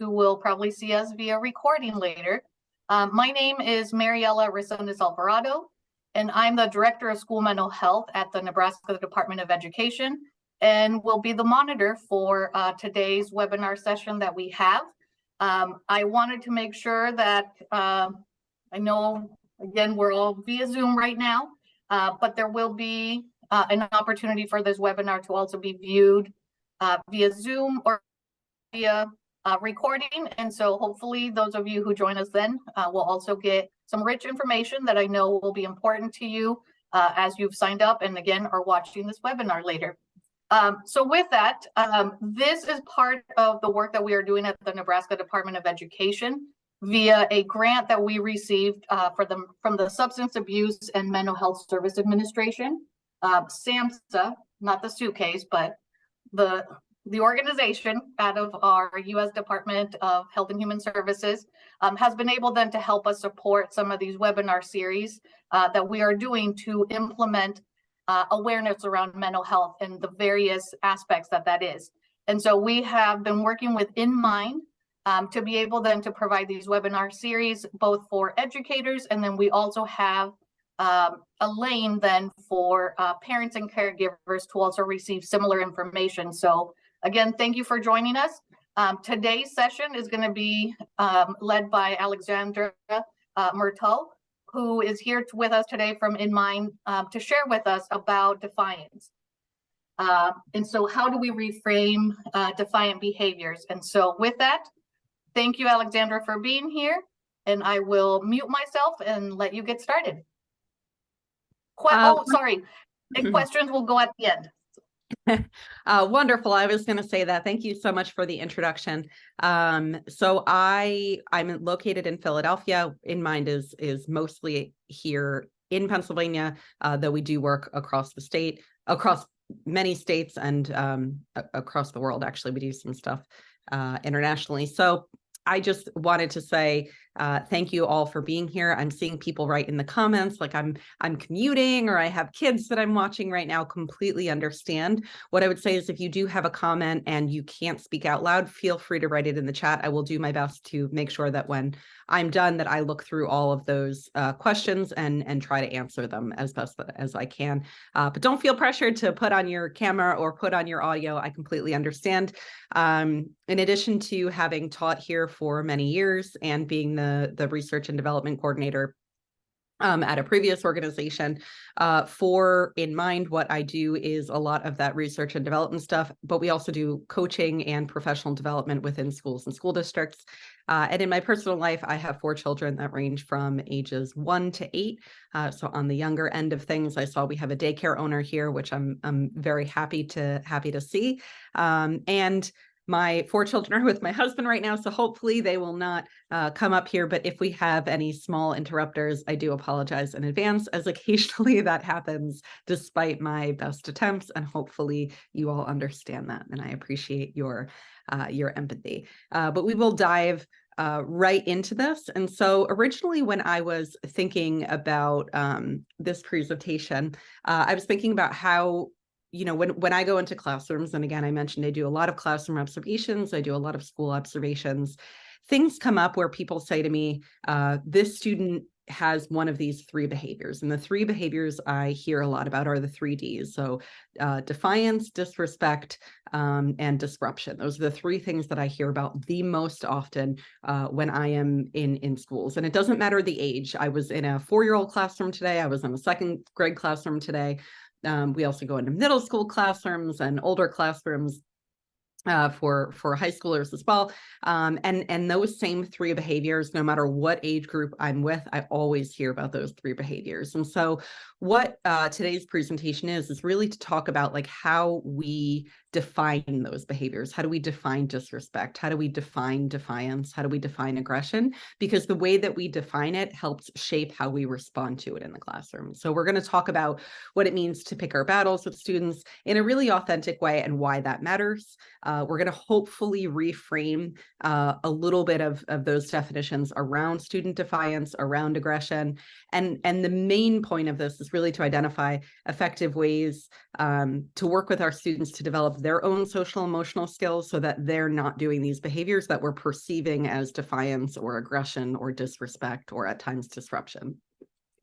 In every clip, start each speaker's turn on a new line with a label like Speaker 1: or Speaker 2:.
Speaker 1: who will probably see us via recording later. My name is Mariela Resendez Alvarado, and I'm the Director of School Mental Health at the Nebraska Department of Education, and will be the monitor for today's webinar session that we have. I wanted to make sure that, I know, again, we're all via Zoom right now, but there will be an opportunity for this webinar to also be viewed via Zoom or via recording. And so hopefully those of you who join us then will also get some rich information that I know will be important to you as you've signed up and again are watching this webinar later. So with that, this is part of the work that we are doing at the Nebraska Department of Education via a grant that we received from the Substance Abuse and Mental Health Service Administration, SAMHSA, not the suitcase, but the organization out of our U.S. Department of Health and Human Services has been able then to help us support some of these webinar series that we are doing to implement awareness around mental health and the various aspects that is. And so we have been working with In Mind to be able then to provide these webinar series, both for educators, and then we also have a lane then for parents and caregivers to also receive similar information. So again, thank you for joining us. Today's session is going to be led by Alexandra Murtaugh, who is here with us today from In Mind to share with us about defiance. And so how do we reframe defiant behaviors? And so with that, thank you, Alexandra, for being here. And I will mute myself and let you get started. Sorry. Questions will go at the end.
Speaker 2: Wonderful. I was going to say that. Thank you so much for the introduction. So I'm located in Philadelphia. In Mind is mostly here in Pennsylvania, though we do work across the state, across many states, and across the world. Actually, we do some stuff internationally. So I just wanted to say thank you all for being here. I'm seeing people write in the comments like I'm commuting or I have kids that I'm watching right now. Completely understand. What I would say is if you do have a comment and you can't speak out loud, feel free to write it in the chat. I will do my best to make sure that when I'm done that I look through all of those questions and try to answer them as best as I can. But don't feel pressured to put on your camera or put on your audio. I completely understand. In addition to having taught here for many years and being the research and development coordinator at a previous organization, for In Mind, what I do is a lot of that research and development stuff, but we also do coaching and professional development within schools and school districts. And in my personal life, I have 4 children that range from ages 1 to 8. So on the younger end of things, I saw we have a daycare owner here, which I'm very happy to see. And my 4 children are with my husband right now, so hopefully they will not come up here. But if we have any small interrupters, I do apologize in advance, as occasionally that happens despite my best attempts. And hopefully you all understand that, and I appreciate your empathy. But we will dive right into this. And so originally when I was thinking about this presentation, I was thinking about how, you know, when I go into classrooms, and again, I mentioned I do a lot of classroom observations, I do a lot of school observations, things come up where people say to me, this student has one of these 3 behaviors. And the 3 behaviors I hear a lot about are the 3 Ds. So defiance, disrespect, and disruption. Those are the 3 things that I hear about the most often when I am in schools. And it doesn't matter the age. I was in a 4-year-old classroom today. I was in a 2nd grade classroom today. We also go into middle school classrooms and older classrooms for high schoolers as well. And those same 3 behaviors, no matter what age group I'm with, I always hear about those 3 behaviors. And so what today's presentation is really to talk about like how we define those behaviors. How do we define disrespect? How do we define defiance? How do we define aggression? Because the way that we define it helps shape how we respond to it in the classroom. So we're going to talk about what it means to pick our battles with students in a really authentic way and why that matters. We're going to hopefully reframe a little bit of those definitions around student defiance, around aggression. And the main point of this is really to identify effective ways to work with our students to develop their own social emotional skills so that they're not doing these behaviors that we're perceiving as defiance or aggression or disrespect or at times disruption.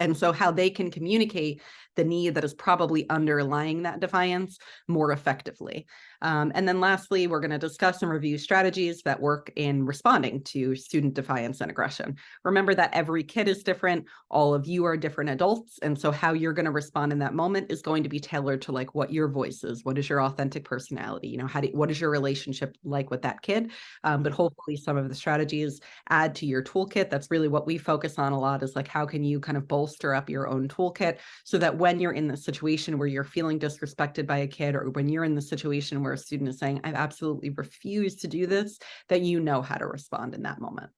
Speaker 2: And so how they can communicate the need that is probably underlying that defiance more effectively. And then lastly, we're going to discuss and review strategies that work in responding to student defiance and aggression. Remember that every kid is different. All of you are different adults. And so how you're going to respond in that moment is going to be tailored to like what your voice is, what is your authentic personality, you know, what is your relationship like with that kid? But hopefully some of the strategies add to your toolkit. That's really what we focus on a lot, is like, how can you kind of bolster up your own toolkit so that when you're in the situation where you're feeling disrespected by a kid, or when you're in the situation where a student is saying, I've absolutely refused to do this, that you know how to respond in that moment.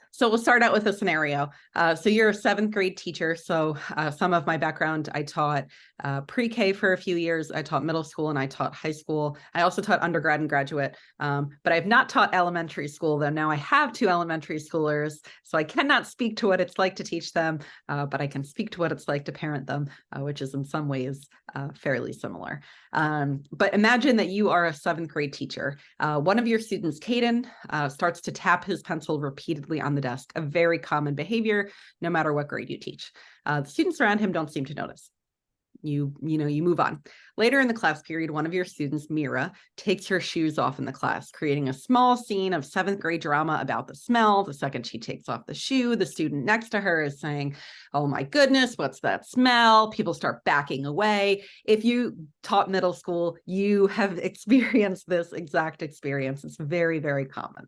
Speaker 2: So we'll start out with a scenario. So you're a 7th grade teacher. So some of my background, I taught pre-K for a few years. I taught middle school and I taught high school. I also taught undergrad and graduate, but I've not taught elementary school, though. Now I have 2 elementary schoolers, so I cannot speak to what it's like to teach them, but I can speak to what it's like to parent them, which is in some ways fairly similar. But imagine that you are a 7th grade teacher. One of your students, Caden, starts to tap his pencil repeatedly on the desk, a very common behavior, no matter what grade you teach. The students around him don't seem to notice. You move on. Later in the class period, one of your students, Mira, takes her shoes off in the class, creating a small scene of 7th grade drama about the smell. The second she takes off the shoe, the student next to her is saying, oh my goodness, what's that smell? People start backing away. If you taught middle school, you have experienced this exact experience. It's very, very common.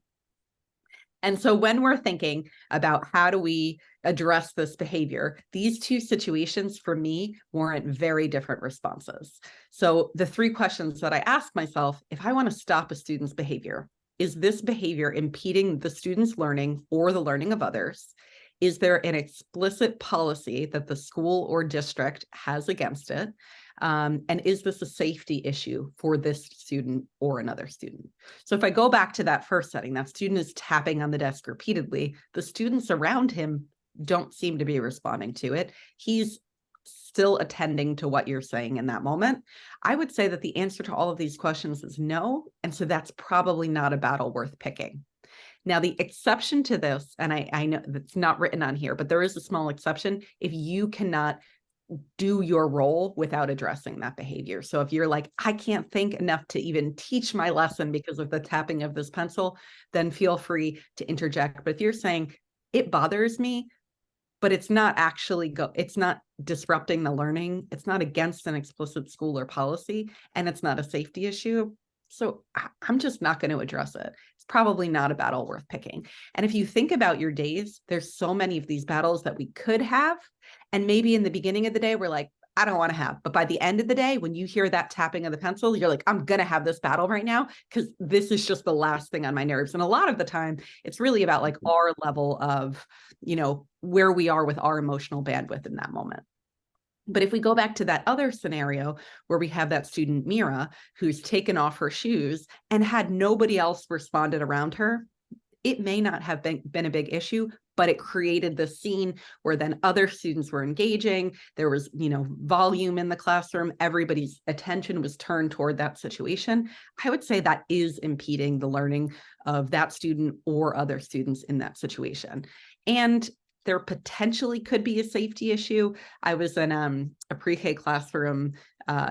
Speaker 2: And so when we're thinking about how do we address this behavior, these 2 situations for me warrant very different responses. So the 3 questions that I ask myself, if I want to stop a student's behavior, is this behavior impeding the student's learning or the learning of others? Is there an explicit policy that the school or district has against it? And is this a safety issue for this student or another student? So if I go back to that first setting, that student is tapping on the desk repeatedly. The students around him don't seem to be responding to it. He's still attending to what you're saying in that moment. I would say that the answer to all of these questions is no. And so that's probably not a battle worth picking. Now, the exception to this, and I know that's not written on here, but there is a small exception if you cannot do your role without addressing that behavior. So if you're like, I can't think enough to even teach my lesson because of the tapping of this pencil, then feel free to interject. But if you're saying it bothers me, but it's not actually it's not disrupting the learning, it's not against an explicit school or policy, and it's not a safety issue, so I'm just not going to address it. It's probably not a battle worth picking. And if you think about your days, there's so many of these battles that we could have. And maybe in the beginning of the day, we're like, I don't want to have. But by the end of the day, when you hear that tapping of the pencil, you're like, I'm going to have this battle right now because this is just the last thing on my nerves. And a lot of the time, it's really about like our level of, where we are with our emotional bandwidth in that moment. But if we go back to that other scenario where we have that student, Mira, who's taken off her shoes and had nobody else responded around her, it may not have been a big issue, but it created the scene where then other students were engaging. There was, volume in the classroom. Everybody's attention was turned toward that situation. I would say that is impeding the learning of that student or other students in that situation. And there potentially could be a safety issue. I was in a pre-K classroom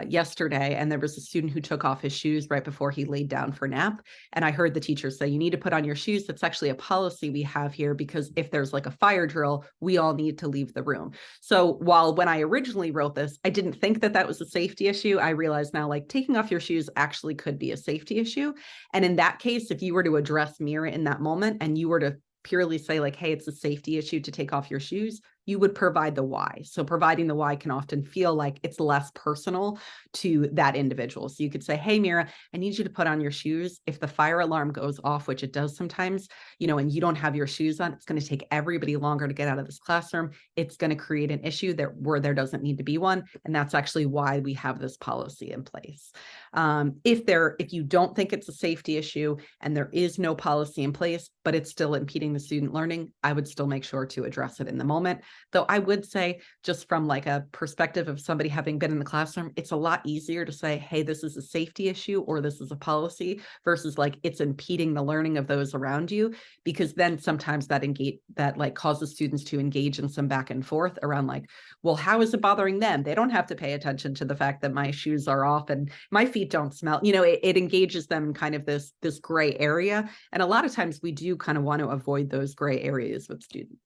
Speaker 2: yesterday, and there was a student who took off his shoes right before he laid down for nap. And I heard the teacher say, you need to put on your shoes. That's actually a policy we have here, because if there's like a fire drill, we all need to leave the room. So while when I originally wrote this, I didn't think that that was a safety issue, I realize now like taking off your shoes actually could be a safety issue. And in that case, if you were to address Mira in that moment and you were to purely say like, hey, it's a safety issue to take off your shoes, you would provide the why. So providing the why can often feel like it's less personal to that individual. So you could say, hey, Mira, I need you to put on your shoes. If the fire alarm goes off, which it does sometimes, and you don't have your shoes on, it's going to take everybody longer to get out of this classroom. It's going to create an issue where there doesn't need to be one. And that's actually why we have this policy in place. If you don't think it's a safety issue and there is no policy in place, but it's still impeding the student learning, I would still make sure to address it in the moment. Though I would say, just from like a perspective of somebody having been in the classroom, it's a lot easier to say, hey, this is a safety issue or this is a policy versus like it's impeding the learning of those around you, because then sometimes that like causes students to engage in some back and forth around like, well, how is it bothering them? They don't have to pay attention to the fact that my shoes are off and my feet don't smell. It engages them in kind of this gray area. And a lot of times we do kind of want to avoid those gray areas with students.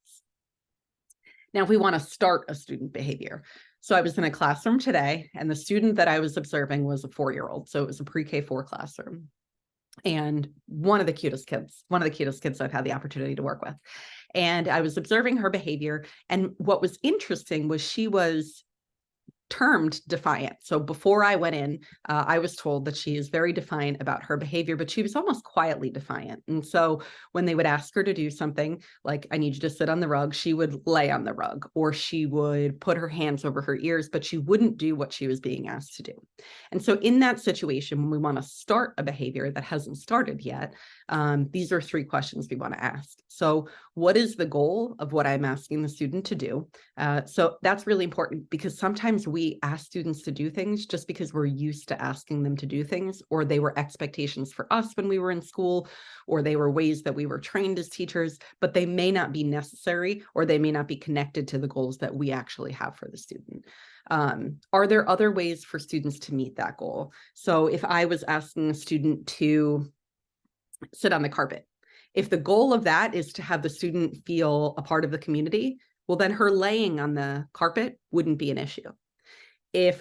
Speaker 2: Now, if we want to start a student behavior. So I was in a classroom today, and the student that I was observing was a 4-year-old. So it was a pre-K4 classroom. And one of the cutest kids I've had the opportunity to work with. And I was observing her behavior. And what was interesting was she was termed defiant. So before I went in, I was told that she is very defiant about her behavior, but she was almost quietly defiant. And so when they would ask her to do something like, I need you to sit on the rug, she would lay on the rug, or she would put her hands over her ears, but she wouldn't do what she was being asked to do. And so in that situation, when we want to start a behavior that hasn't started yet, these are 3 questions we want to ask. So what is the goal of what I'm asking the student to do? So that's really important, because sometimes we ask students to do things just because we're used to asking them to do things, or they were expectations for us when we were in school, or they were ways that we were trained as teachers, but they may not be necessary, or they may not be connected to the goals that we actually have for the student. Are there other ways for students to meet that goal? So if I was asking a student to sit on the carpet, if the goal of that is to have the student feel a part of the community, well, then her laying on the carpet wouldn't be an issue. If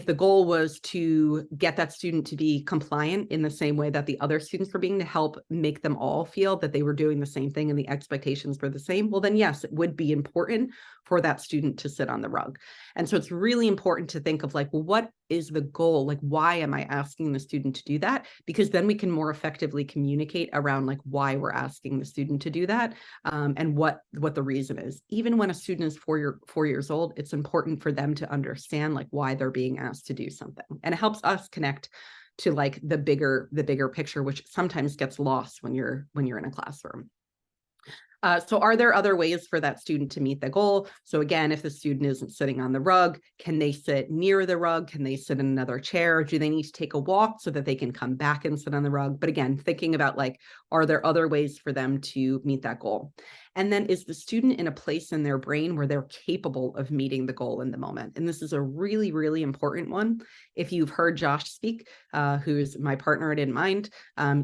Speaker 2: the goal was to get that student to be compliant in the same way that the other students were being, to help make them all feel that they were doing the same thing and the expectations were the same, well, then yes, it would be important for that student to sit on the rug. And so it's really important to think of like, well, what is the goal? Like, why am I asking the student to do that? Because then we can more effectively communicate around like why we're asking the student to do that, and what the reason is. Even when a student is 4 years old, it's important for them to understand like why they're being asked to do something. And it helps us connect to like the bigger picture, which sometimes gets lost when you're in a classroom. So are there other ways for that student to meet the goal? So again, if the student isn't sitting on the rug, can they sit near the rug? Can they sit in another chair? Do they need to take a walk so that they can come back and sit on the rug? But again, thinking about like, are there other ways for them to meet that goal? And then is the student in a place in their brain where they're capable of meeting the goal in the moment? And this is a really, really important one. If you've heard Josh speak, who's my partner at In Mind,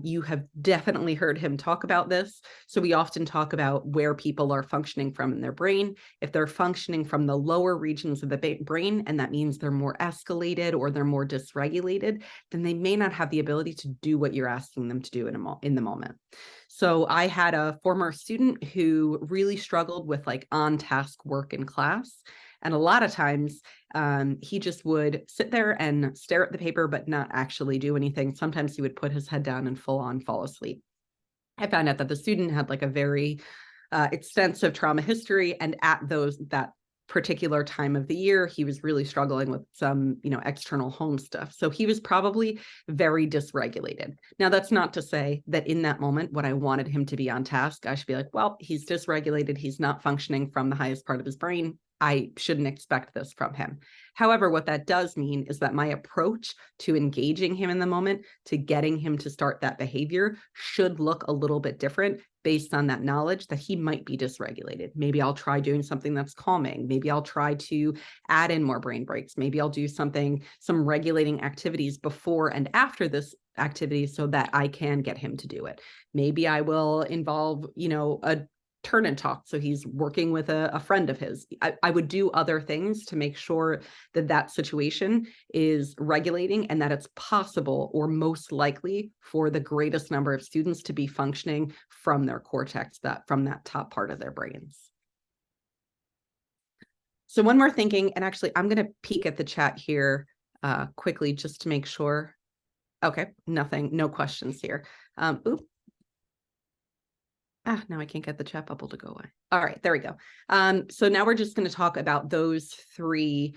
Speaker 2: you have definitely heard him talk about this. So we often talk about where people are functioning from in their brain. If they're functioning from the lower regions of the brain, and that means they're more escalated or they're more dysregulated, then they may not have the ability to do what you're asking them to do in the moment. So I had a former student who really struggled with like on-task work in class. And a lot of times he just would sit there and stare at the paper, but not actually do anything. Sometimes he would put his head down and full on fall asleep. I found out that the student had like a very extensive trauma history. And at that particular time of the year, he was really struggling with some, external home stuff. So he was probably very dysregulated. Now, that's not to say that in that moment, when I wanted him to be on task, I should be like, well, he's dysregulated. He's not functioning from the highest part of his brain. I shouldn't expect this from him. However, what that does mean is that my approach to engaging him in the moment, to getting him to start that behavior, should look a little bit different based on that knowledge that he might be dysregulated. Maybe I'll try doing something that's calming. Maybe I'll try to add in more brain breaks. Maybe I'll do some regulating activities before and after this activity so that I can get him to do it. Maybe I will involve, a turn and talk. So he's working with a friend of his. I would do other things to make sure that situation is regulating and that it's possible or most likely for the greatest number of students to be functioning from their cortex, from that top part of their brains. So when we're thinking, and actually I'm going to peek at the chat here quickly just to make sure. Okay, no questions here. Now I can't get the chat bubble to go away. All right, there we go. So now we're just going to talk about those 3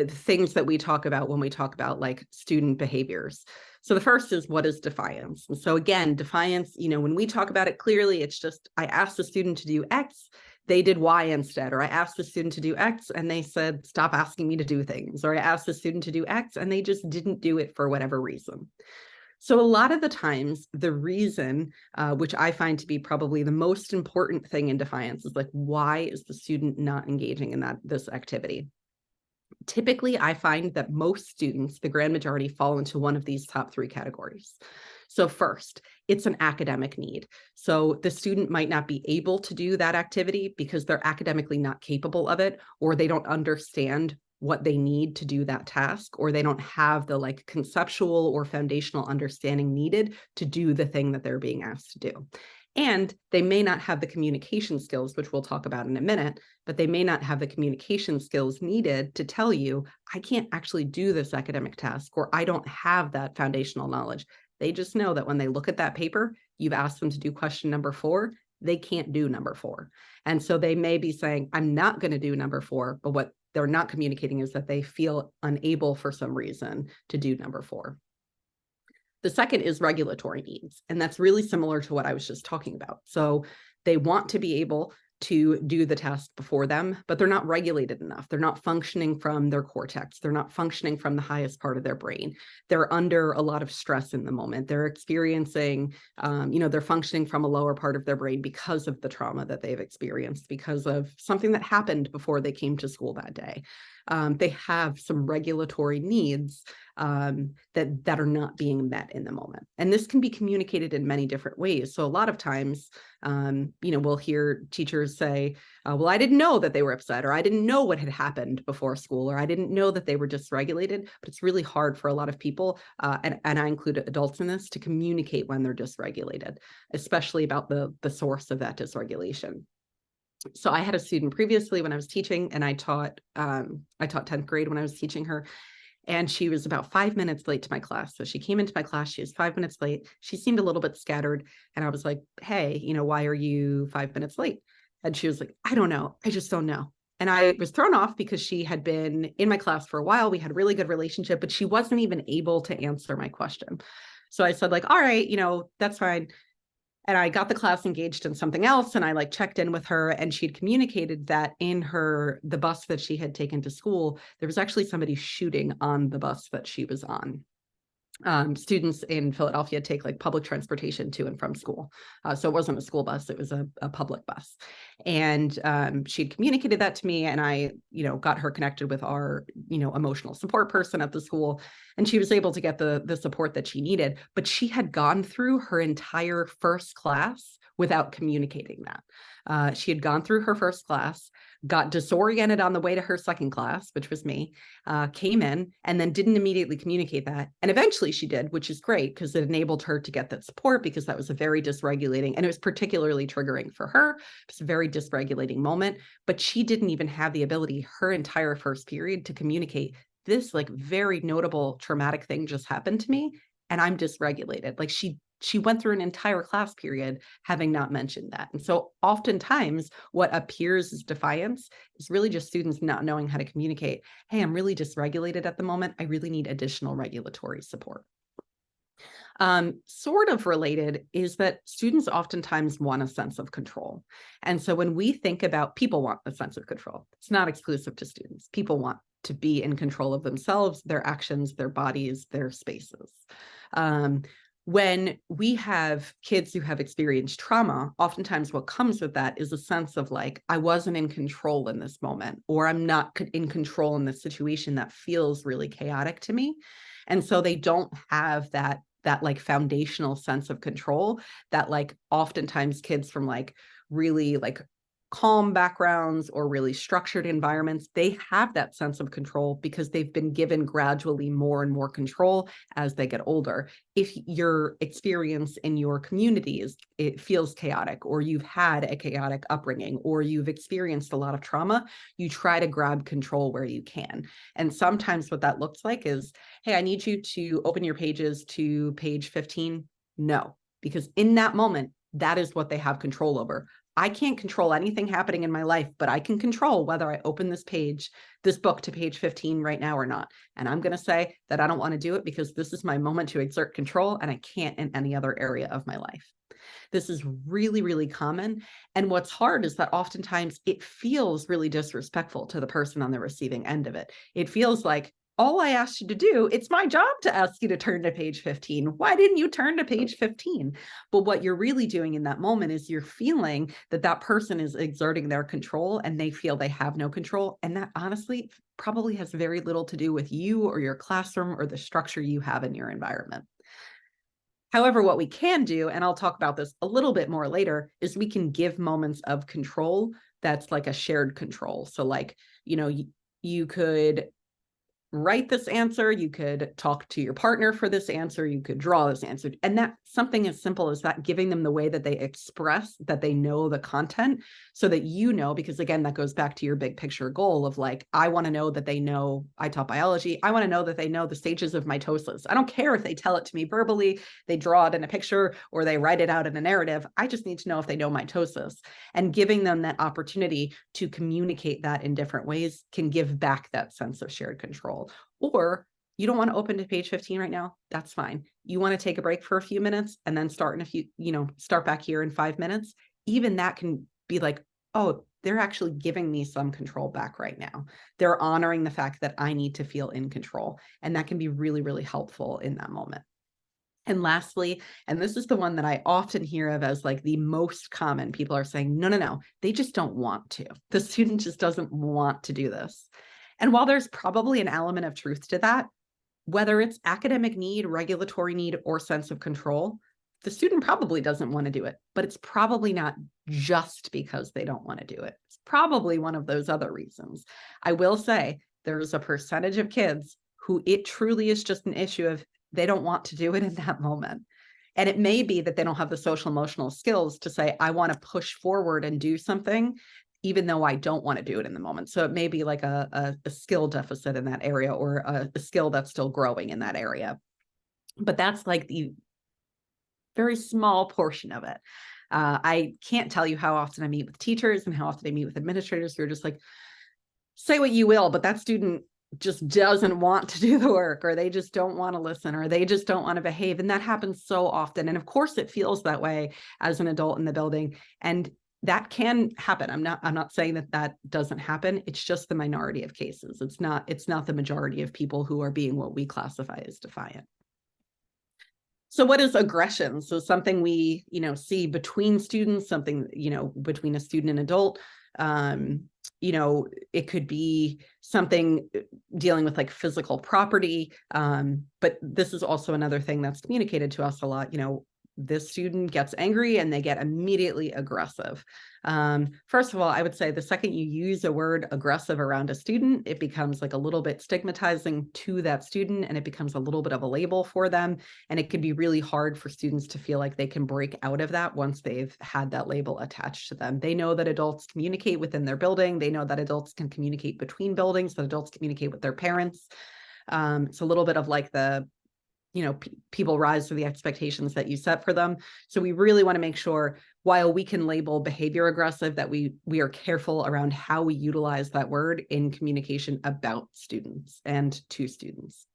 Speaker 2: things that we talk about when we talk about like student behaviors. So the first is, what is defiance? And so again, defiance, when we talk about it clearly, it's just, I asked the student to do X, they did Y instead, or I asked the student to do X and they said, stop asking me to do things, or I asked the student to do X and they just didn't do it for whatever reason. So a lot of the times, the reason, which I find to be probably the most important thing in defiance, is like, why is the student not engaging in this activity? Typically, I find that most students, the grand majority, fall into one of these top 3 categories. So first, it's an academic need. So the student might not be able to do that activity because they're academically not capable of it, or they don't understand what they need to do that task, or they don't have the like conceptual or foundational understanding needed to do the thing that they're being asked to do. And they may not have the communication skills, which we'll talk about in a minute, but they may not have the communication skills needed to tell you, I can't actually do this academic task, or I don't have that foundational knowledge. They just know that when they look at that paper, you've asked them to do question number 4, they can't do number 4. And so they may be saying, I'm not going to do number 4, but what they're not communicating is that they feel unable for some reason to do number 4. The second is regulatory needs, and that's really similar to what I was just talking about. So they want to be able to do the task before them, but they're not regulated enough. They're not functioning from their cortex. They're not functioning from the highest part of their brain. They're under a lot of stress in the moment. They're experiencing, they're functioning from a lower part of their brain because of the trauma that they've experienced, because of something that happened before they came to school that day. They have some regulatory needs that are not being met in the moment. And this can be communicated in many different ways. So a lot of times, we'll hear teachers say, well, I didn't know that they were upset, or I didn't know what had happened before school, or I didn't know that they were dysregulated. But it's really hard for a lot of people, and I include adults in this, to communicate when they're dysregulated, especially about the source of that dysregulation. So I had a student previously when I was teaching, and I taught 10th grade when I was teaching her. And she was about 5 minutes late to my class. So she came into my class, she was 5 minutes late. She seemed a little bit scattered. And I was like, hey, why are you 5 minutes late? And she was like, I don't know. I just don't know. And I was thrown off because she had been in my class for a while. We had a really good relationship, but she wasn't even able to answer my question. So I said, like, all right, that's fine. And I got the class engaged in something else, and I like checked in with her, and she'd communicated that in the bus that she had taken to school, there was actually somebody shooting on the bus that she was on. Students in Philadelphia take like public transportation to and from school. So it wasn't a school bus, it was a public bus. And she'd communicated that to me, and I, got her connected with our, emotional support person at the school. And she was able to get the support that she needed, but she had gone through her entire first class without communicating that. She had gone through her first class, got disoriented on the way to her second class, which was me, came in, and then didn't immediately communicate that. And eventually she did, which is great because it enabled her to get that support, because that was a very dysregulating, and it was particularly triggering for her. It was a very dysregulating moment, but she didn't even have the ability her entire first period to communicate, this like very notable traumatic thing just happened to me and I'm dysregulated. Like she went through an entire class period having not mentioned that. And so oftentimes what appears as defiance is really just students not knowing how to communicate. Hey, I'm really dysregulated at the moment. I really need additional regulatory support. Sort of related is that students oftentimes want a sense of control. And so when we think about, people want a sense of control, it's not exclusive to students. People want to be in control of themselves, their actions, their bodies, their spaces. When we have kids who have experienced trauma, oftentimes what comes with that is a sense of like, I wasn't in control in this moment, or I'm not in control in this situation that feels really chaotic to me. And so they don't have that like foundational sense of control that like oftentimes kids from like really like calm backgrounds or really structured environments, they have that sense of control because they've been given gradually more and more control as they get older. If your experience in your community it feels chaotic, or you've had a chaotic upbringing, or you've experienced a lot of trauma, you try to grab control where you can. And sometimes what that looks like is, hey, I need you to open your pages to page 15. No, because in that moment, that is what they have control over. I can't control anything happening in my life, but I can control whether I open this book to page 15 right now or not. And I'm going to say that I don't want to do it because this is my moment to exert control, and I can't in any other area of my life. This is really, really common. And what's hard is that oftentimes it feels really disrespectful to the person on the receiving end of it. It feels like, all I asked you to do, it's my job to ask you to turn to page 15. Why didn't you turn to page 15? But what you're really doing in that moment is you're feeling that that person is exerting their control and they feel they have no control. And that honestly probably has very little to do with you or your classroom or the structure you have in your environment. However, what we can do, and I'll talk about this a little bit more later, is we can give moments of control that's like a shared control. So like, you could write this answer, you could talk to your partner for this answer, you could draw this answer. And that something as simple as that, giving them the way that they express that they know the content, so that because again, that goes back to your big picture goal of like, I want to know that they know, I taught biology, I want to know that they know the stages of mitosis. I don't care if they tell it to me verbally, they draw it in a picture, or they write it out in a narrative. I just need to know if they know mitosis. And giving them that opportunity to communicate that in different ways can give back that sense of shared control. Or you don't want to open to page 15 right now, that's fine. You want to take a break for a few minutes and then start back here in 5 minutes. Even that can be like, oh, they're actually giving me some control back right now. They're honoring the fact that I need to feel in control. And that can be really, really helpful in that moment. And lastly, and this is the one that I often hear of as like the most common, people are saying, no, they just don't want to. The student just doesn't want to do this. And while there's probably an element of truth to that, whether it's academic need, regulatory need, or sense of control, the student probably doesn't want to do it, but it's probably not just because they don't want to do it. It's probably one of those other reasons. I will say there's a percentage of kids who it truly is just an issue of they don't want to do it in that moment. And it may be that they don't have the social emotional skills to say, I want to push forward and do something, even though I don't want to do it in the moment. So it may be like a skill deficit in that area, or a skill that's still growing in that area. But that's like the very small portion of it. I can't tell you how often I meet with teachers and how often I meet with administrators who are just like, say what you will, but that student just doesn't want to do the work, or they just don't want to listen, or they just don't want to behave. And that happens so often. And of course it feels that way as an adult in the building. And that can happen. I'm not saying that doesn't happen. It's just the minority of cases. It's not the majority of people who are being what we classify as defiant. So what is aggression? So something we, see between students, something, between a student and adult. It could be something dealing with like physical property. But this is also another thing that's communicated to us a lot. This student gets angry and they get immediately aggressive. First of all, I would say the second you use a word aggressive around a student, it becomes like a little bit stigmatizing to that student, and it becomes a little bit of a label for them. And it can be really hard for students to feel like they can break out of that once they've had that label attached to them. They know that adults communicate within their building. They know that adults can communicate between buildings, that adults communicate with their parents. It's a little bit of like people rise to the expectations that you set for them. So we really want to make sure, while we can label behavior aggressive, that we are careful around how we utilize that word in communication about students and to students.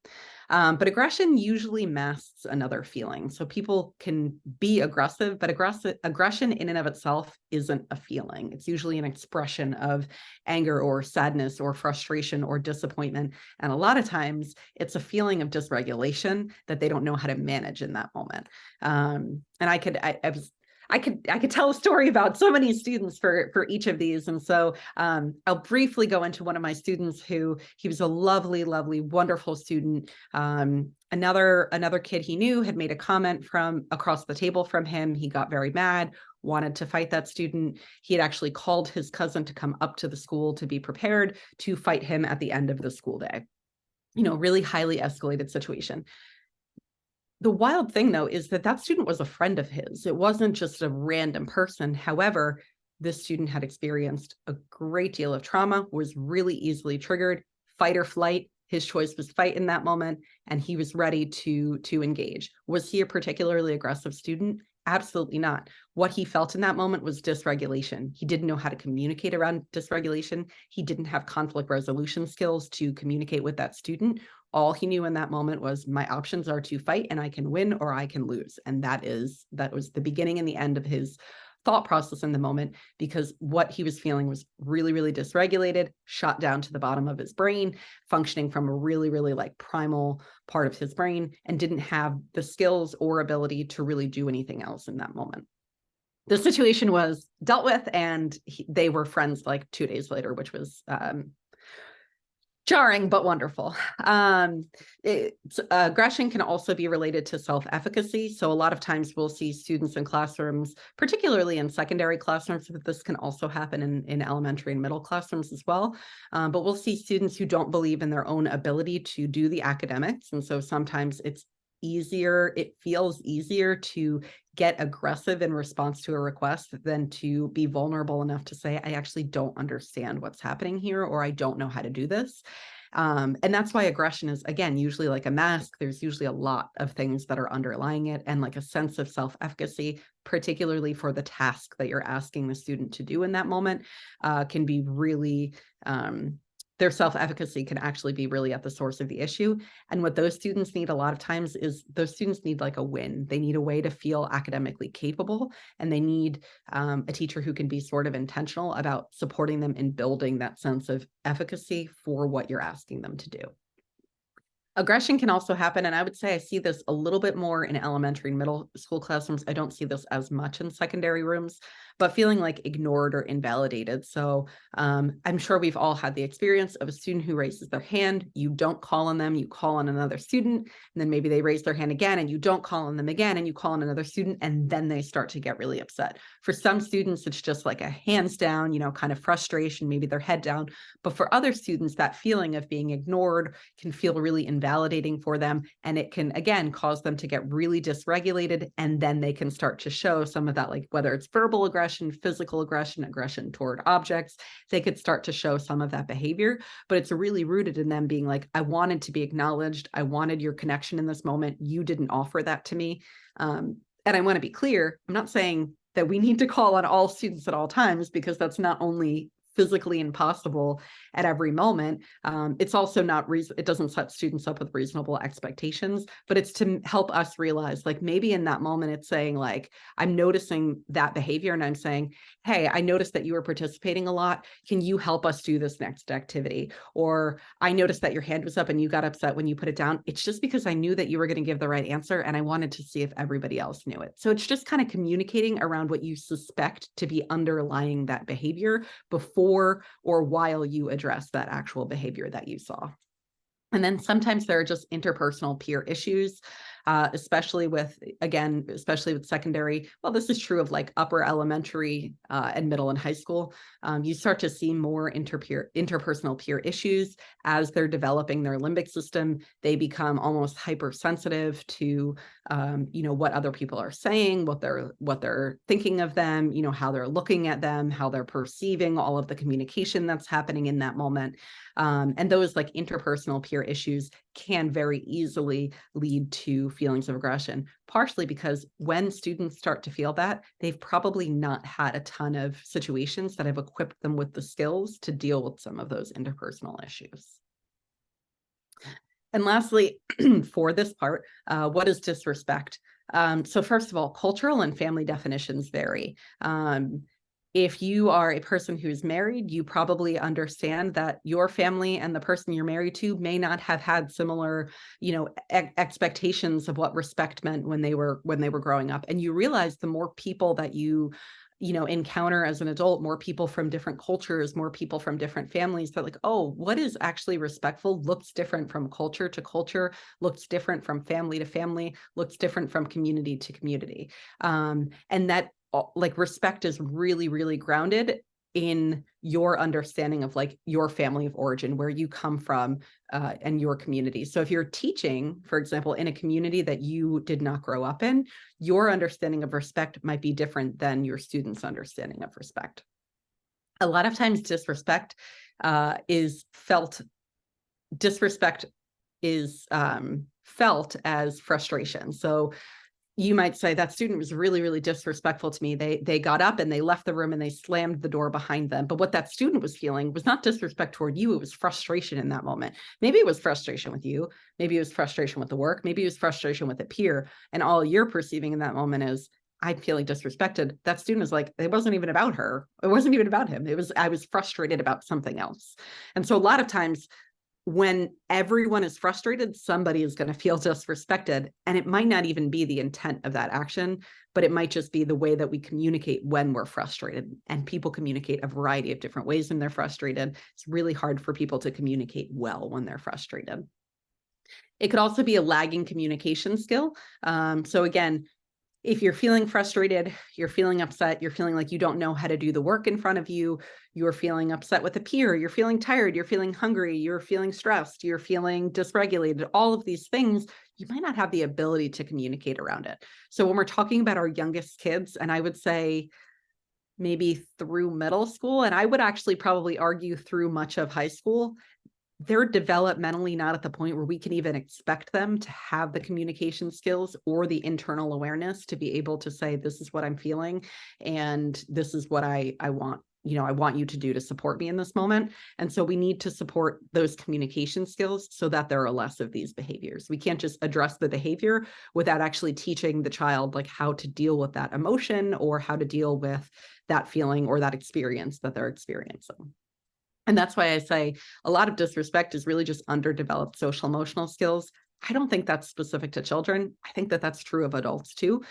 Speaker 2: But aggression usually masks another feeling. So people can be aggressive, but aggression in and of itself isn't a feeling. It's usually an expression of anger or sadness or frustration or disappointment. And a lot of times it's a feeling of dysregulation that they don't know how to manage in that moment. And I could tell a story about so many students for each of these. And so I'll briefly go into one of my students he was a lovely, lovely, wonderful student. Another kid he knew had made a comment from across the table from him. He got very mad, wanted to fight that student. He had actually called his cousin to come up to the school to be prepared to fight him at the end of the school day. Really highly escalated situation. The wild thing, though, is that student was a friend of his. It wasn't just a random person. However, this student had experienced a great deal of trauma, was really easily triggered, fight or flight. His choice was fight in that moment, and he was ready to engage. Was he a particularly aggressive student? Absolutely not. What he felt in that moment was dysregulation. He didn't know how to communicate around dysregulation. He didn't have conflict resolution skills to communicate with that student. All he knew in that moment was my options are to fight and I can win or I can lose. And that was the beginning and the end of his thought process in the moment, because what he was feeling was really, really dysregulated, shot down to the bottom of his brain, functioning from a really, really like primal part of his brain, and didn't have the skills or ability to really do anything else in that moment. The situation was dealt with, and they were friends like 2 days later, which was jarring, but wonderful. Aggression can also be related to self-efficacy. So a lot of times we'll see students in classrooms, particularly in secondary classrooms, but this can also happen in elementary and middle classrooms as well. But we'll see students who don't believe in their own ability to do the academics. And so sometimes it feels easier to get aggressive in response to a request than to be vulnerable enough to say, I actually don't understand what's happening here, or I don't know how to do this. And that's why aggression is, again, usually like a mask. There's usually a lot of things that are underlying it, and like a sense of self-efficacy, particularly for the task that you're asking the student to do in that moment, can be really, their self-efficacy can actually be really at the source of the issue. And what those students need a lot of times is those students need like a win. They need a way to feel academically capable, and they need a teacher who can be sort of intentional about supporting them in building that sense of efficacy for what you're asking them to do. Aggression can also happen, and I would say I see this a little bit more in elementary and middle school classrooms. I don't see this as much in secondary rooms, but feeling like ignored or invalidated. So I'm sure we've all had the experience of a student who raises their hand, you don't call on them, you call on another student, and then maybe they raise their hand again and you don't call on them again and you call on another student, and then they start to get really upset. For some students, it's just like a hands down, kind of frustration, maybe their head down. But for other students, that feeling of being ignored can feel really invalidating for them. And it can, again, cause them to get really dysregulated. And then they can start to show some of that, like whether it's verbal aggression, physical aggression, aggression toward objects, they could start to show some of that behavior. But it's really rooted in them being like, I wanted to be acknowledged. I wanted your connection in this moment. You didn't offer that to me. And I want to be clear, I'm not saying that we need to call on all students at all times, because that's not only physically impossible at every moment. It's also not, it doesn't set students up with reasonable expectations, but it's to help us realize, like, maybe in that moment, it's saying like, I'm noticing that behavior and I'm saying, hey, I noticed that you were participating a lot. Can you help us do this next activity? Or I noticed that your hand was up and you got upset when you put it down. It's just because I knew that you were going to give the right answer and I wanted to see if everybody else knew it. So it's just kind of communicating around what you suspect to be underlying that behavior before or while you address that actual behavior that you saw. And then sometimes there are just interpersonal peer issues, especially with secondary. Well, this is true of like upper elementary and middle and high school. You start to see more interpersonal peer issues as they're developing their limbic system. They become almost hypersensitive to, what other people are saying, what they're thinking of them, how they're looking at them, how they're perceiving all of the communication that's happening in that moment. And those like interpersonal peer issues can very easily lead to feelings of aggression, partially because when students start to feel that, they've probably not had a ton of situations that have equipped them with the skills to deal with some of those interpersonal issues. And lastly, for this part, what is disrespect? So first of all, cultural and family definitions vary. If you are a person who's married, you probably understand that your family and the person you're married to may not have had similar, expectations of what respect meant when they were growing up. And you realize the more people that you encounter as an adult, more people from different cultures, more people from different families, that like, oh, what is actually respectful looks different from culture to culture, looks different from family to family, looks different from community to community. And that like respect is really, really grounded in your understanding of like your family of origin, where you come from, and your community. So if you're teaching, for example, in a community that you did not grow up in, your understanding of respect might be different than your students' understanding of respect. A lot of times disrespect is felt as frustration. So you might say that student was really, really disrespectful to me. They got up and they left the room and they slammed the door behind them. But what that student was feeling was not disrespect toward you. It was frustration in that moment. Maybe it was frustration with you. Maybe it was frustration with the work. Maybe it was frustration with a peer. And all you're perceiving in that moment is, I'm feeling disrespected. That student is like, it wasn't even about her. It wasn't even about him. I was frustrated about something else. And so a lot of times, when everyone is frustrated, somebody is going to feel disrespected. And it might not even be the intent of that action, but it might just be the way that we communicate when we're frustrated. And people communicate a variety of different ways when they're frustrated. It's really hard for people to communicate well when they're frustrated. It could also be a lagging communication skill. So again, if you're feeling frustrated, you're feeling upset, you're feeling like you don't know how to do the work in front of you, you're feeling upset with a peer, you're feeling tired, you're feeling hungry, you're feeling stressed, you're feeling dysregulated, all of these things, you might not have the ability to communicate around it. So when we're talking about our youngest kids, and I would say maybe through middle school, and I would actually probably argue through much of high school, they're developmentally not at the point where we can even expect them to have the communication skills or the internal awareness to be able to say, this is what I'm feeling, and this is what I want, I want you to do to support me in this moment. And so we need to support those communication skills so that there are less of these behaviors. We can't just address the behavior without actually teaching the child like how to deal with that emotion or how to deal with that feeling or that experience that they're experiencing. And that's why I say a lot of disrespect is really just underdeveloped social emotional skills. I don't think that's specific to children. I think that that's true of adults too,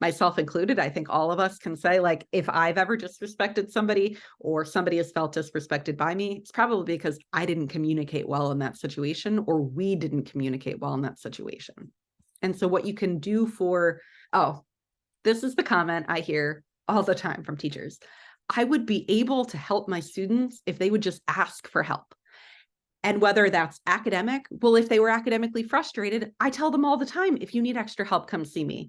Speaker 2: myself included. I think all of us can say, like, if I've ever disrespected somebody or somebody has felt disrespected by me, it's probably because I didn't communicate well in that situation, or we didn't communicate well in that situation. And so what you can do this is the comment I hear all the time from teachers. I would be able to help my students if they would just ask for help. And whether that's academic, well, if they were academically frustrated, I tell them all the time, if you need extra help, come see me.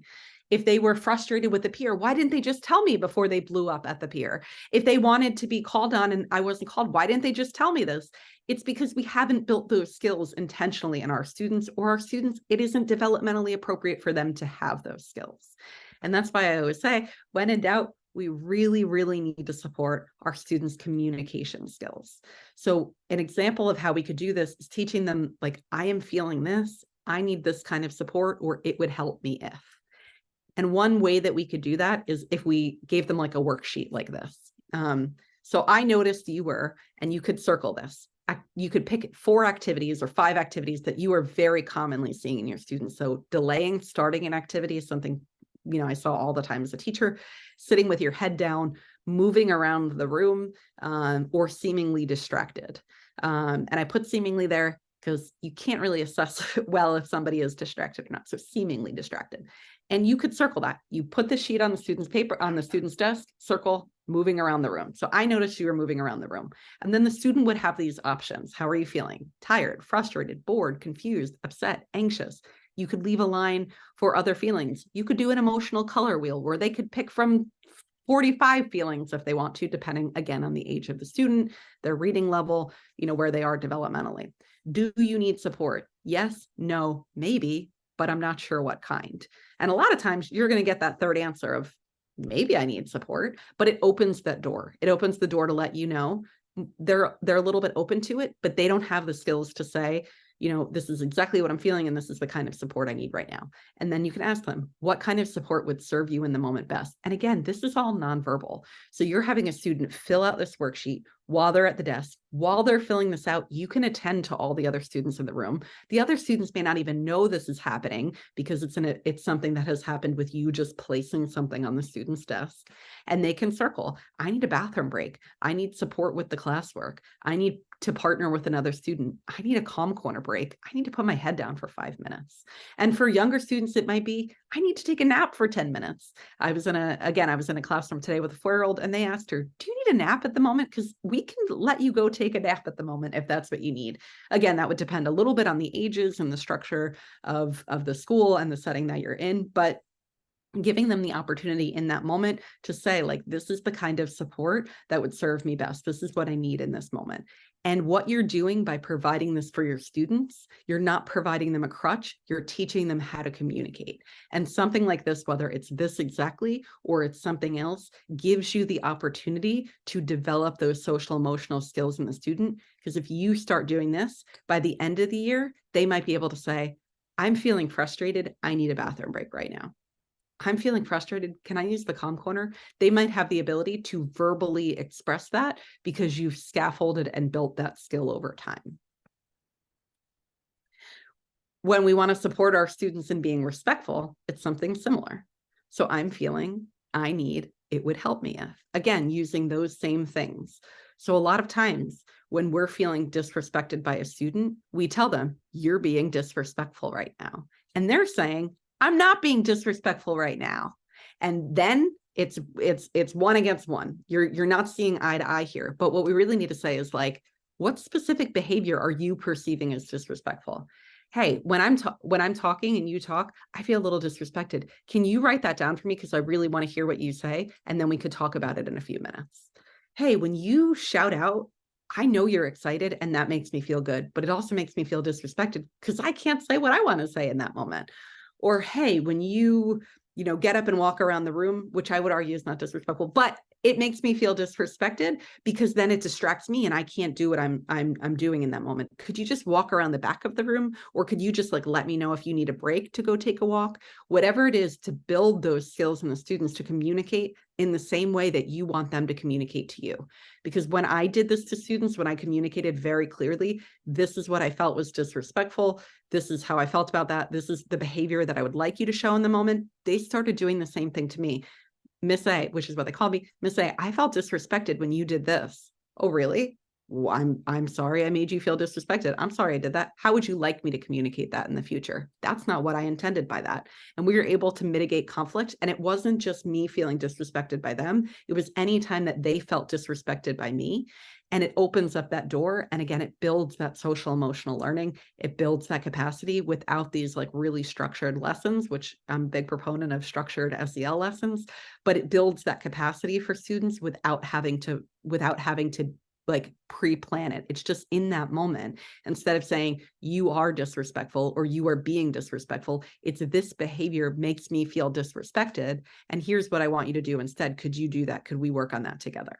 Speaker 2: If they were frustrated with the peer, why didn't they just tell me before they blew up at the peer? If they wanted to be called on and I wasn't called, why didn't they just tell me this? It's because we haven't built those skills intentionally in our students, or our students, it isn't developmentally appropriate for them to have those skills. And that's why I always say, when in doubt, we really, really need to support our students' communication skills. So an example of how we could do this is teaching them, like, I am feeling this, I need this kind of support, or it would help me if. And one way that we could do that is if we gave them like a worksheet like this. So I noticed you were, and you could circle this. You could pick 4 activities or 5 activities that you are very commonly seeing in your students. So delaying starting an activity is something I saw all the time as a teacher. Sitting with your head down, moving around the room, or seemingly distracted. And I put seemingly there because you can't really assess well if somebody is distracted or not. So seemingly distracted. And you could circle that. You put the sheet on the student's paper, on the student's desk, circle, moving around the room. So I noticed you were moving around the room. And then the student would have these options. How are you feeling? Tired, frustrated, bored, confused, upset, anxious. You could leave a line for other feelings. You could do an emotional color wheel where they could pick from 45 feelings if they want to, depending, again, on the age of the student, their reading level, where they are developmentally. Do you need support? Yes, no, maybe, but I'm not sure what kind. And a lot of times you're going to get that third answer of maybe I need support, but it opens that door. It opens the door to let you know they're a little bit open to it, but they don't have the skills to say, this is exactly what I'm feeling, and this is the kind of support I need right now. And then you can ask them, what kind of support would serve you in the moment best? And again, this is all nonverbal. So you're having a student fill out this worksheet while they're at the desk. While they're filling this out, you can attend to all the other students in the room. The other students may not even know this is happening because it's something that has happened with you just placing something on the student's desk. And they can circle, I need a bathroom break. I need support with the classwork. I need to partner with another student. I need a calm corner break. I need to put my head down for 5 minutes. And for younger students, it might be, I need to take a nap for 10 minutes. I was in a classroom today with a 4-year-old, and they asked her, do you need a nap at the moment? Because we can let you go take a nap at the moment if that's what you need. Again, that would depend a little bit on the ages and the structure of the school and the setting that you're in, but giving them the opportunity in that moment to say, like, this is the kind of support that would serve me best. This is what I need in this moment. And what you're doing by providing this for your students, you're not providing them a crutch, you're teaching them how to communicate. And something like this, whether it's this exactly or it's something else, gives you the opportunity to develop those social emotional skills in the student. Because if you start doing this, by the end of the year, they might be able to say, I'm feeling frustrated, I need a bathroom break right now. I'm feeling frustrated. Can I use the calm corner? They might have the ability to verbally express that because you've scaffolded and built that skill over time. When we want to support our students in being respectful, it's something similar. So I'm feeling, I need, it would help me if. Again, using those same things. So a lot of times when we're feeling disrespected by a student, we tell them, you're being disrespectful right now. And they're saying, I'm not being disrespectful right now. And then it's one against one. You're not seeing eye to eye here. But what we really need to say is like, what specific behavior are you perceiving as disrespectful? Hey, when I'm talking and you talk, I feel a little disrespected. Can you write that down for me? Because I really want to hear what you say. And then we could talk about it in a few minutes. Hey, when you shout out, I know you're excited and that makes me feel good, but it also makes me feel disrespected because I can't say what I want to say in that moment. Or, hey, when you get up and walk around the room, which I would argue is not disrespectful, but it makes me feel disrespected because then it distracts me and I can't do what I'm doing in that moment. Could you just walk around the back of the room? Or could you just like let me know if you need a break to go take a walk? Whatever it is, to build those skills in the students to communicate in the same way that you want them to communicate to you. Because when I did this to students, when I communicated very clearly, this is what I felt was disrespectful. This is how I felt about that. This is the behavior that I would like you to show in the moment. They started doing the same thing to me. Miss A, which is what they called me, Miss A, I felt disrespected when you did this. Oh, really? Well, I'm sorry I made you feel disrespected. I'm sorry I did that. How would you like me to communicate that in the future? That's not what I intended by that. And we were able to mitigate conflict. And it wasn't just me feeling disrespected by them. It was any time that they felt disrespected by me. And it opens up that door. And again, it builds that social emotional learning. It builds that capacity without these like really structured lessons, which I'm a big proponent of structured SEL lessons, but it builds that capacity for students without having to like pre-plan it. It's just in that moment. Instead of saying you are disrespectful or you are being disrespectful, it's this behavior makes me feel disrespected. And here's what I want you to do instead. Could you do that? Could we work on that together?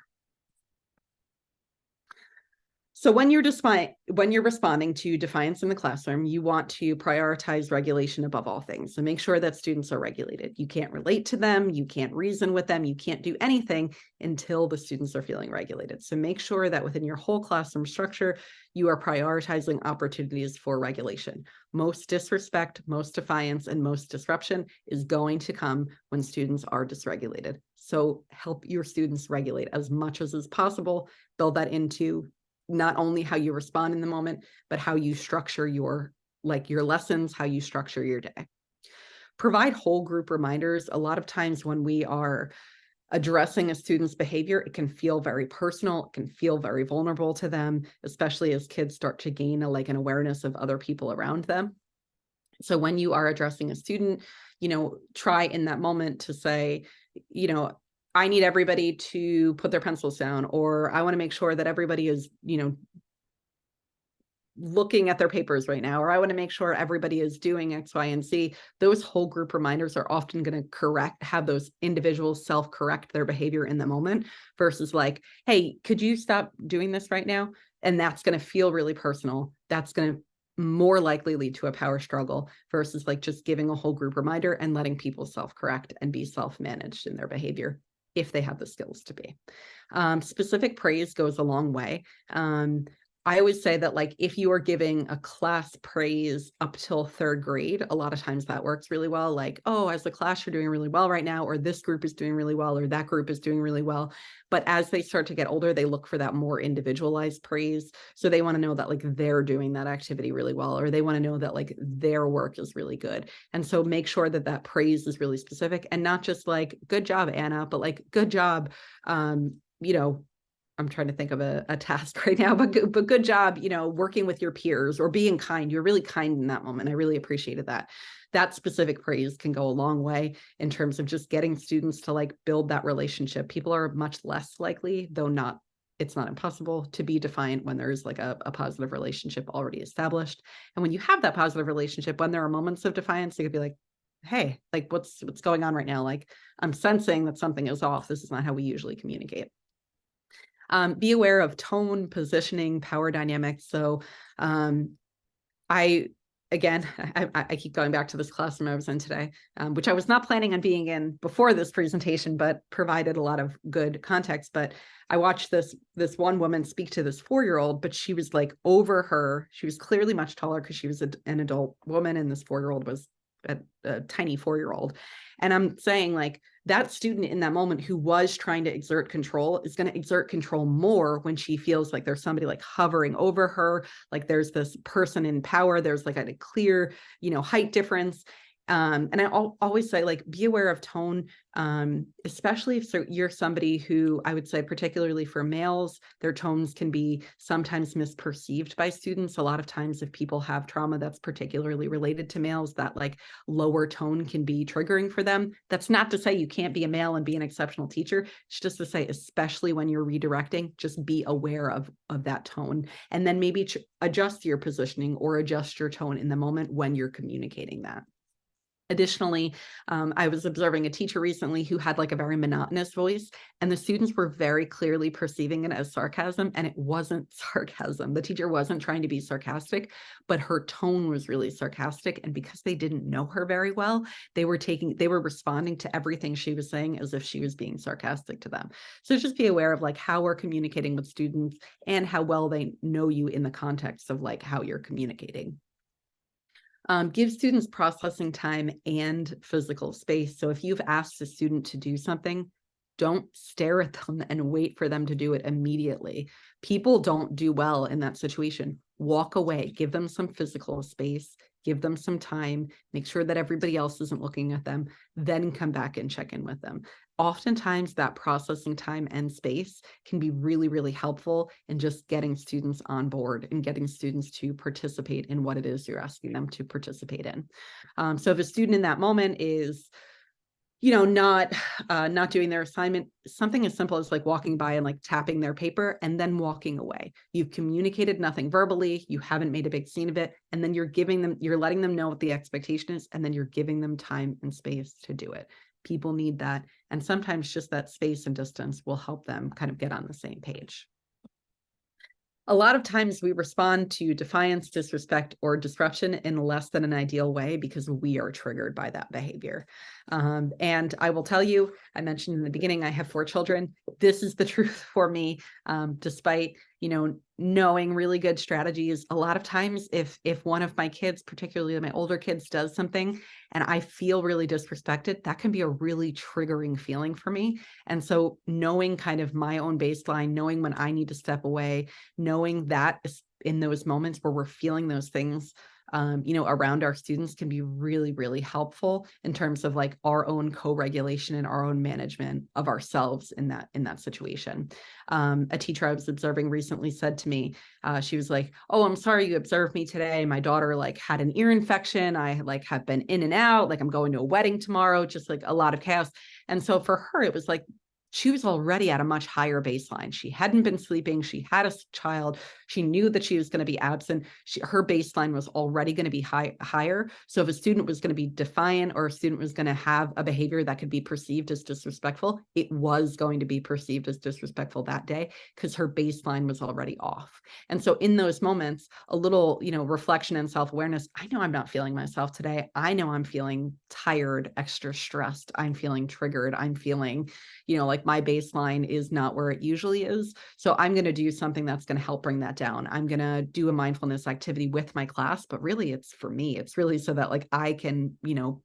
Speaker 2: So when you're responding to defiance in the classroom, you want to prioritize regulation above all things. So make sure that students are regulated. You can't relate to them, you can't reason with them, you can't do anything until the students are feeling regulated. So make sure that within your whole classroom structure, you are prioritizing opportunities for regulation. Most disrespect, most defiance, and most disruption is going to come when students are dysregulated. So help your students regulate as much as is possible, build that into not only how you respond in the moment, but how you structure your lessons, how you structure your day. Provide whole group reminders. A lot of times when we are addressing a student's behavior, it can feel very personal, it can feel very vulnerable to them, especially as kids start to gain an awareness of other people around them. So when you are addressing a student, try in that moment to say, I need everybody to put their pencils down, or I want to make sure that everybody is, looking at their papers right now, or I want to make sure everybody is doing X, Y, and Z. Those whole group reminders are often going to have those individuals self-correct their behavior in the moment versus like, hey, could you stop doing this right now? And that's going to feel really personal. That's going to more likely lead to a power struggle versus like just giving a whole group reminder and letting people self-correct and be self-managed in their behavior if they have the skills to be. Specific praise goes a long way. I always say that like if you are giving a class praise up till third grade, a lot of times that works really well. Like, oh, as a class, you're doing really well right now, or this group is doing really well, or that group is doing really well. But as they start to get older, they look for that more individualized praise. So they want to know that like they're doing that activity really well, or they want to know that like their work is really good. And so make sure that that praise is really specific and not just like, good job, Anna, but like, good job, I'm trying to think of a task right now, but good job, working with your peers or being kind. You're really kind in that moment. I really appreciated that. That specific praise can go a long way in terms of just getting students to like build that relationship. People are much less likely, though not it's not impossible to be defiant when there's like a positive relationship already established. And when you have that positive relationship, when there are moments of defiance, you could be like, hey, like what's going on right now? Like I'm sensing that something is off. This is not how we usually communicate. Be aware of tone, positioning, power dynamics. So I keep going back to this classroom I was in today, which I was not planning on being in before this presentation, but provided a lot of good context. But I watched this one woman speak to this 4-year-old, but she was like over her. She was clearly much taller because she was an adult woman, and this 4-year-old was a tiny 4-year-old. And I'm saying like that student in that moment who was trying to exert control is going to exert control more when she feels like there's somebody like hovering over her, like there's this person in power, there's like a clear, height difference. And I always say, like, be aware of tone, especially if you're somebody who, I would say, particularly for males, their tones can be sometimes misperceived by students. A lot of times if people have trauma that's particularly related to males, that like lower tone can be triggering for them. That's not to say you can't be a male and be an exceptional teacher. It's just to say, especially when you're redirecting, just be aware of that tone, and then maybe adjust your positioning or adjust your tone in the moment when you're communicating that. Additionally, I was observing a teacher recently who had like a very monotonous voice, and the students were very clearly perceiving it as sarcasm, and it wasn't sarcasm. The teacher wasn't trying to be sarcastic, but her tone was really sarcastic. And because they didn't know her very well, they were responding to everything she was saying as if she was being sarcastic to them. So just be aware of like how we're communicating with students and how well they know you in the context of like how you're communicating. Give students processing time and physical space. So if you've asked a student to do something, don't stare at them and wait for them to do it immediately. People don't do well in that situation. Walk away, give them some physical space, give them some time, make sure that everybody else isn't looking at them, then come back and check in with them. Oftentimes that processing time and space can be really, really helpful in just getting students on board and getting students to participate in what it is you're asking them to participate in. So if a student in that moment is not doing their assignment, something as simple as like walking by and like tapping their paper and then walking away. You've communicated nothing verbally, you haven't made a big scene of it, and then you're letting them know what the expectation is, and then you're giving them time and space to do it. People need that, and sometimes just that space and distance will help them kind of get on the same page. A lot of times we respond to defiance, disrespect, or disruption in less than an ideal way because we are triggered by that behavior. And I will tell you, I mentioned in the beginning, I have 4 children. This is the truth for me, despite, knowing really good strategies. A lot of times if one of my kids, particularly my older kids, does something and I feel really disrespected, that can be a really triggering feeling for me. And so knowing kind of my own baseline, knowing when I need to step away, knowing that in those moments where we're feeling those things, around our students can be really, really helpful in terms of like our own co-regulation and our own management of ourselves in that situation. A teacher I was observing recently said to me, she was like, "Oh, I'm sorry you observed me today. My daughter like had an ear infection. I like have been in and out, like I'm going to a wedding tomorrow, just like a lot of chaos." And so for her, it was like, she was already at a much higher baseline. She hadn't been sleeping. She had a child. She knew that she was going to be absent. Her baseline was already going to be higher. So if a student was going to be defiant or a student was going to have a behavior that could be perceived as disrespectful, it was going to be perceived as disrespectful that day because her baseline was already off. And so in those moments, a little, reflection and self-awareness, I know I'm not feeling myself today. I know I'm feeling tired, extra stressed. I'm feeling triggered. I'm feeling, like my baseline is not where it usually is. So I'm going to do something that's going to help bring that down. I'm going to do a mindfulness activity with my class, but really it's for me. It's really so that like I can,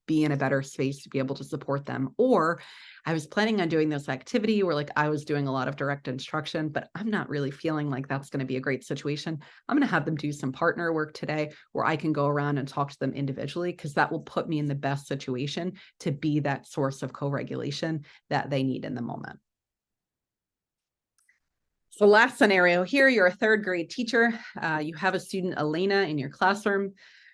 Speaker 2: be in a better space to be able to support them. Or I was planning on doing this activity where like I was doing a lot of direct instruction, but I'm not really feeling like that's going to be a great situation. I'm going to have them do some partner work today where I can go around and talk to them individually, because that will put me in the best situation to be that source of co-regulation that they need in the moment. So last scenario here, you're a 3rd grade teacher. You have a student, Elena, in your classroom.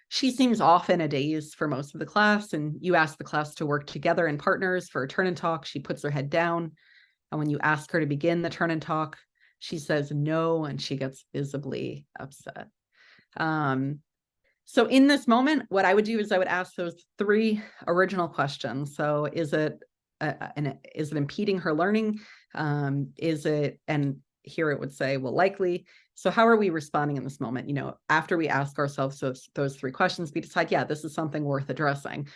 Speaker 2: She seems off in a daze for most of the class, and you ask the class to work together in partners for a turn and talk. She puts her head down. And when you ask her to begin the turn and talk, She says no, and she gets visibly upset. So in this moment, what I would do is I would ask those 3 original questions. So is it impeding her learning? Is it, and here it would say, well, likely. So how are we responding in this moment? You know, after we ask ourselves those 3 questions, we decide, yeah, this is something worth addressing.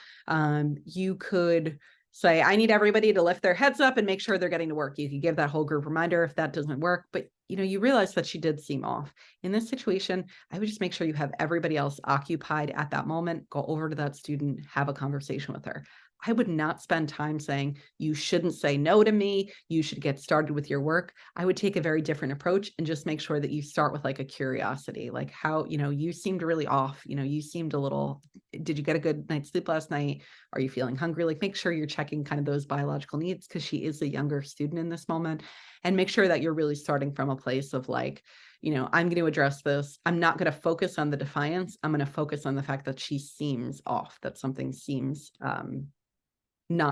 Speaker 2: You could say, I need everybody to lift their heads up and make sure they're getting to work. You could give that whole group reminder if that doesn't work, but you know, you realize that she did seem off. In this situation, I would just make sure you have everybody else occupied at that moment, go over to that student, have a conversation with her. I would not spend time saying, you shouldn't say no to me, you should get started with your work. I would take a very different approach and just make sure that you start with like a curiosity, like how, you know, you seemed really off, you know, you seemed a little, did you get a good night's sleep last night? Are you feeling hungry? Like make sure you're checking kind of those biological needs because she is a younger student in this moment, and make sure that you're really starting from a place of like, you know, I'm going to address this. I'm not going to focus on the defiance. I'm going to focus on the fact that she seems off, that something seems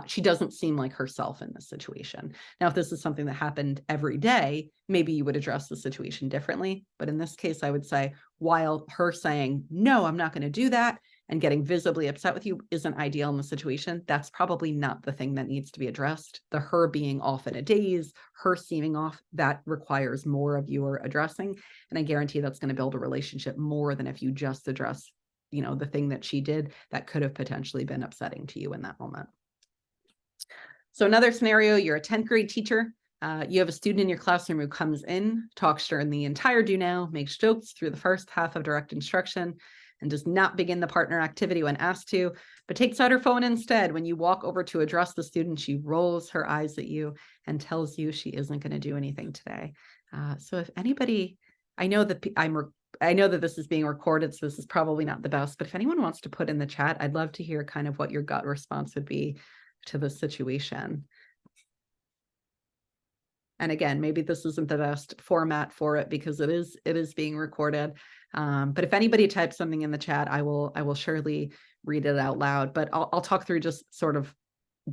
Speaker 2: she doesn't seem like herself in this situation. Now, if this is something that happened every day, maybe you would address the situation differently. But in this case, I would say, while her saying, no, I'm not going to do that, and getting visibly upset with you isn't ideal in the situation, that's probably not the thing that needs to be addressed. The her being off in a daze, her seeming off, that requires more of your addressing. And I guarantee that's going to build a relationship more than if you just address, you know, the thing that she did that could have potentially been upsetting to you in that moment. So another scenario, you're a 10th grade teacher. You have a student in your classroom who comes in, talks during the entire do now, makes jokes through the first half of direct instruction, and does not begin the partner activity when asked to, but takes out her phone instead. When you walk over to address the student, she rolls her eyes at you and tells you she isn't going to do anything today. So if anybody, I know that this is being recorded, so this is probably not the best, but if anyone wants to put in the chat, I'd love to hear kind of what your gut response would be to the situation. And again, maybe this isn't the best format for it because it is being recorded. But if anybody types something in the chat, I will surely read it out loud. But I'll talk through just sort of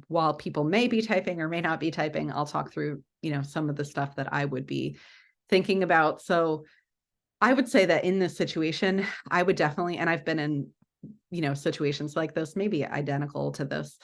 Speaker 2: while people may be typing or may not be typing, I'll talk through, you know, some of the stuff that I would be thinking about. So I would say that in this situation, I would definitely, and I've been in, you know, situations like this, maybe identical to this,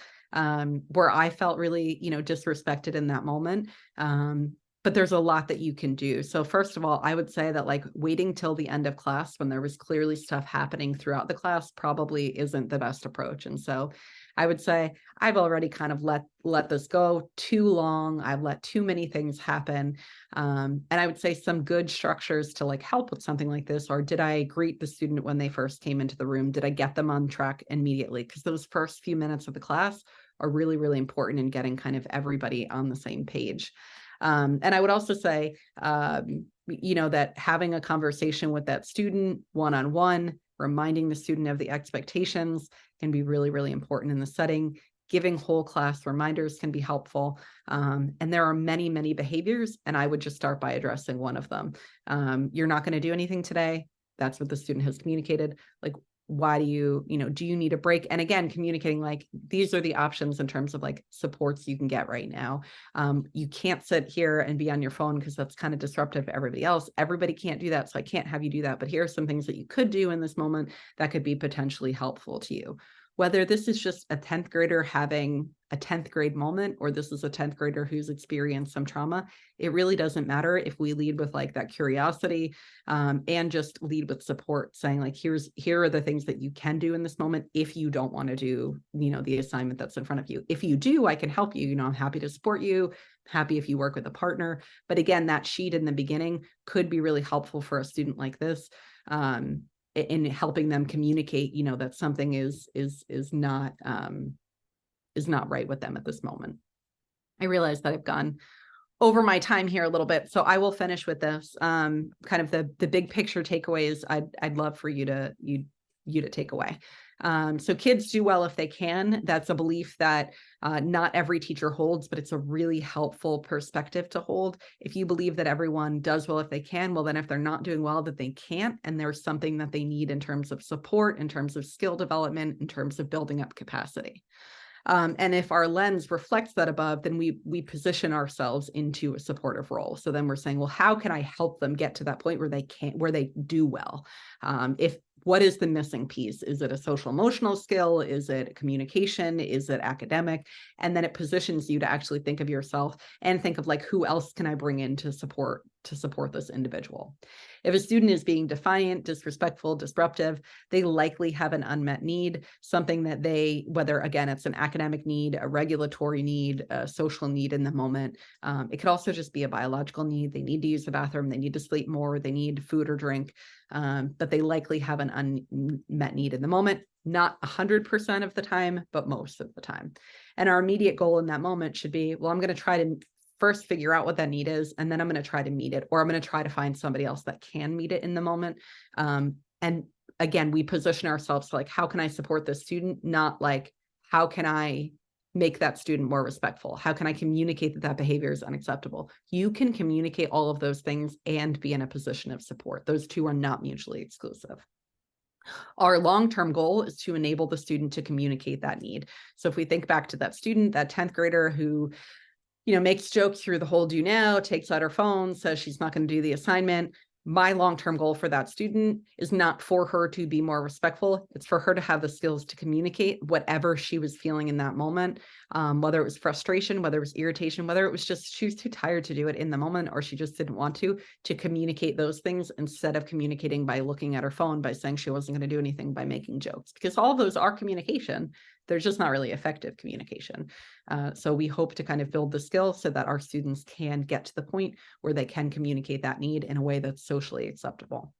Speaker 2: where I felt really, you know, disrespected in that moment. But there's a lot that you can do. So first of all, I would say that like waiting till the end of class when there was clearly stuff happening throughout the class probably isn't the best approach. And so I would say I've already kind of let this go too long. I've let too many things happen. And I would say some good structures to like help with something like this, or did I greet the student when they first came into the room? Did I get them on track immediately? Because those first few minutes of the class are really, really important in getting kind of everybody on the same page. And I would also say, you know, that having a conversation with that student one-on-one, reminding the student of the expectations can be really, really important in the setting. Giving whole class reminders can be helpful. And there are many, many behaviors, and I would just start by addressing one of them. You're not going to do anything today. That's what the student has communicated. Like, why do you need a break? And again, communicating like, these are the options in terms of like supports you can get right now. You can't sit here and be on your phone because that's kind of disruptive to everybody else. Everybody can't do that. So I can't have you do that. But here are some things that you could do in this moment that could be potentially helpful to you. Whether this is just a 10th grader having a 10th grade moment, or this is a 10th grader who's experienced some trauma, it really doesn't matter if we lead with like that curiosity, and just lead with support, saying like, here are the things that you can do in this moment if you don't want to do, you know, the assignment that's in front of you. If you do, I can help you. You know, I'm happy to support you. Happy if you work with a partner. But again, that sheet in the beginning could be really helpful for a student like this. In helping them communicate, you know, that something is not right with them at this moment. I realize that I've gone over my time here a little bit, so I will finish with this. Kind of the big picture takeaways I'd love for you to take away. So kids do well if they can. That's a belief that not every teacher holds, but it's a really helpful perspective to hold. If you believe that everyone does well if they can, well, then if they're not doing well, that they can't, and there's something that they need in terms of support, in terms of skill development, in terms of building up capacity. And if our lens reflects that above, then we position ourselves into a supportive role. So then we're saying, well, how can I help them get to that point where they do well? What is the missing piece? Is it a social emotional skill? Is it communication? Is it academic? And then it positions you to actually think of yourself and think of like, who else can I bring in to support this individual? If a student is being defiant, disrespectful, disruptive, they likely have an unmet need, something that whether again, it's an academic need, a regulatory need, a social need in the moment. It could also just be a biological need. They need to use the bathroom. They need to sleep more. They need food or drink. But they likely have an unmet need in the moment, not 100% of the time, but most of the time. And our immediate goal in that moment should be, well, I'm going to try to first figure out what that need is, and then I'm going to try to meet it, or I'm going to try to find somebody else that can meet it in the moment. And again, we position ourselves to like, how can I support this student? Not like, how can I make that student more respectful? How can I communicate that that behavior is unacceptable? You can communicate all of those things and be in a position of support. Those two are not mutually exclusive. Our long-term goal is to enable the student to communicate that need. So if we think back to that student, that 10th grader who, makes jokes through the whole do now, takes out her phone, says she's not going to do the assignment. My long-term goal for that student is not for her to be more respectful. It's for her to have the skills to communicate whatever she was feeling in that moment, whether it was frustration, whether it was irritation, whether it was just she was too tired to do it in the moment, or she just didn't want to communicate those things instead of communicating by looking at her phone, by saying she wasn't going to do anything, by making jokes, because all of those are communication. They're just not really effective communication. So we hope to kind of build the skill so that our students can get to the point where they can communicate that need in a way that's socially acceptable.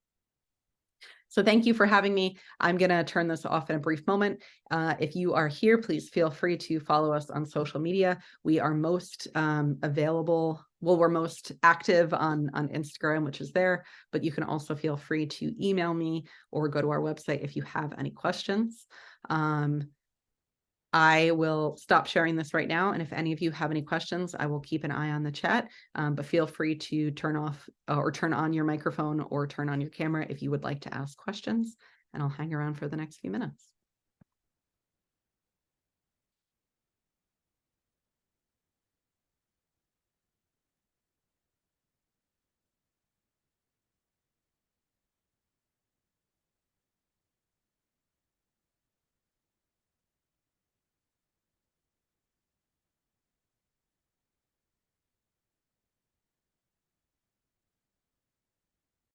Speaker 2: So thank you for having me. I'm going to turn this off in a brief moment. If you are here, please feel free to follow us on social media. We are most available. Well, we're most active on Instagram, which is there, but you can also feel free to email me or go to our website if you have any questions. I will stop sharing this right now. And if any of you have any questions, I will keep an eye on the chat, but feel free to turn off or turn on your microphone or turn on your camera if you would like to ask questions, and I'll hang around for the next few minutes.